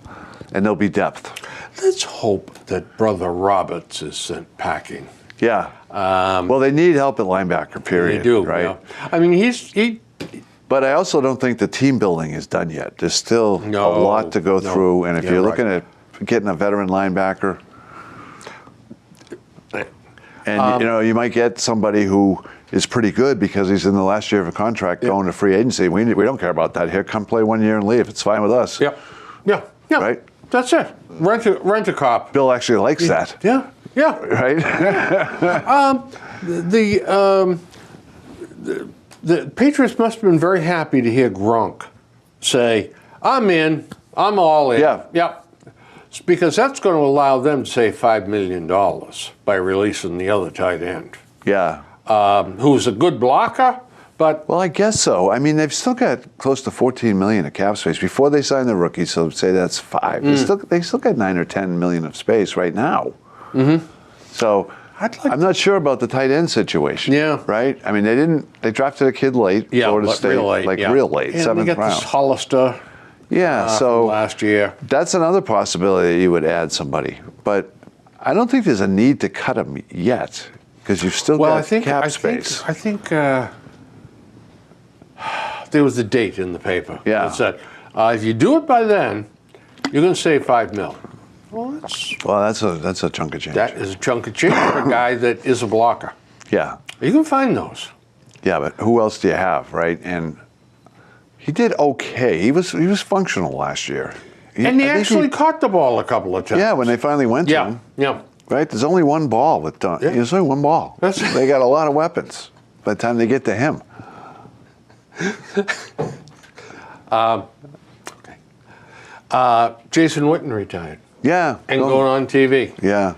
And there'll be depth. Let's hope that Brother Roberts is sent packing. Yeah. Well, they need help at linebacker. Period. They do, right? yeah. I mean, he. But I also don't think the team building is done yet. There's still a lot to go through, and if you're looking at getting a veteran linebacker, and you might get somebody who is pretty good because he's in the last year of a contract going to free agency. We don't care about that here. Come play 1 year and leave. It's fine with us. Yeah. Right? That's it. Rent a cop. Bill actually likes that. Yeah. Right? The Patriots must have been very happy to hear Gronk say, "I'm in. I'm all in." Yeah. Yep. It's because that's going to allow them to save $5 million by releasing the other tight end, Yeah. who's a good blocker, but Well, I guess so. I mean, they've still got close to $14 million of cap space before they sign the rookie. So say that's $5. They still got $9 or $10 million of space right now. Mm-hmm. So I'm not sure about the tight end situation. Yeah. Right. I mean, they drafted a kid late. Florida State, real late, real late, and 7th they got round. this Hollister. Yeah, from so last year. that's another possibility that you would add somebody. But I don't think there's a need to cut him yet because you've still got cap space. I think there was a date in the paper. Yeah. That said, if you do it by then, you're going to save $5 million. Well, that's a chunk of change. that is a chunk of change for a guy that is a blocker. Yeah. You can find those. Yeah, but who else do you have, right? And he did okay. He was functional last year. And he actually caught the ball a couple of times. Yeah, when they finally went to him. Yeah. Right? There's only one ball with Don. Yeah. There's only one ball. They got a lot of weapons by the time they get to him. Jason Witten retired. Yeah. And going on TV. Yeah.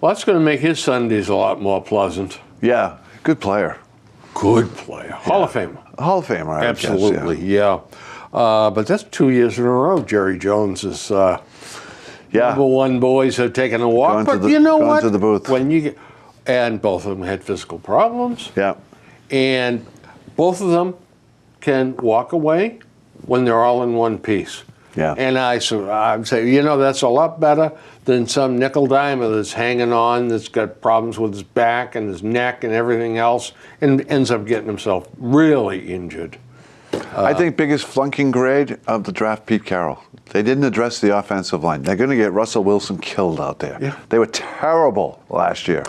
Well, that's going to make his Sundays a lot more pleasant. Yeah. Good player. Good player. Hall of Famer. Hall of Famer, I Absolutely, guess, yeah. But that's 2 years in a row. Jerry Jones is number one boys have taken a walk. But you know what? To the booth. When you get, and both of them had physical problems. Yeah. And both of them can walk away when they're all in one piece. Yeah. And I'd say, that's a lot better than some nickel dimer that's hanging on, that's got problems with his back and his neck and everything else, and ends up getting himself really injured. I think biggest flunking grade of the draft, Pete Carroll. They didn't address the offensive line. They're going to get Russell Wilson killed out there. Yeah. They were terrible last year.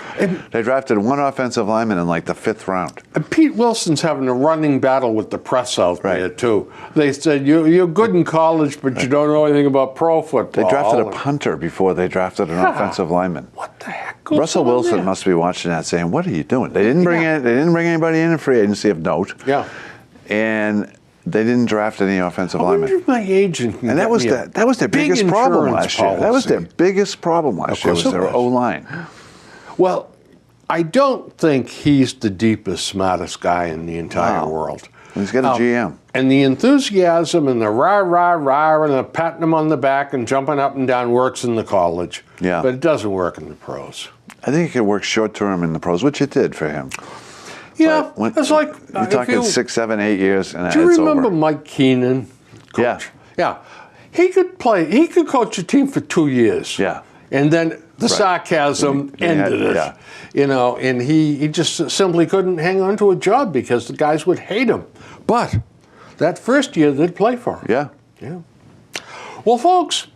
They drafted one offensive lineman in like the 5th round. And Pete Wilson's having a running battle with the press out Right. there, too. They said, you're good in college, but you don't know anything about pro football. They drafted a punter before they drafted an offensive lineman. What the heck goes Russell on Wilson there? must be watching that saying, what are you doing? They didn't bring anybody in free agency of note. Yeah. And they didn't draft any offensive I wonder linemen. if my agent can And that get was me a that was their big biggest problem insurance last year. That was their policy. biggest problem last year course was it their was. O-line. Well, I don't think he's the deepest, smartest guy in the entire Wow. world. He's got a GM. And the enthusiasm and the rah, rah, rah, and the patting him on the back and jumping up and down works in the college. Yeah. But it doesn't work in the pros. I think it could work short term in the pros, which it did for him. Yeah, But it's like... you're talking 6, 7, 8 years, and Do you it's remember over. Mike Keenan? Coach? Yeah. He could coach a team for 2 years. Yeah. And then the sarcasm ended it. Yeah. And he just simply couldn't hang on to a job because the guys would hate him. But that first year, they'd play for him. Yeah. Yeah. Well, folks,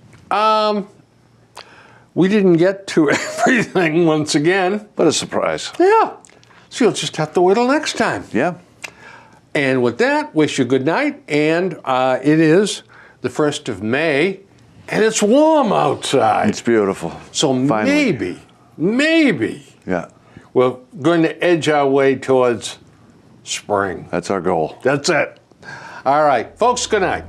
we didn't get to everything once again. What a surprise. Yeah. So you'll just have to wait till next time. Yeah. And with that, wish you good night. And it is the 1st of May, and it's warm outside. It's beautiful. So Finally. maybe Yeah. we're going to edge our way towards spring. That's our goal. That's it. All right, folks, good night.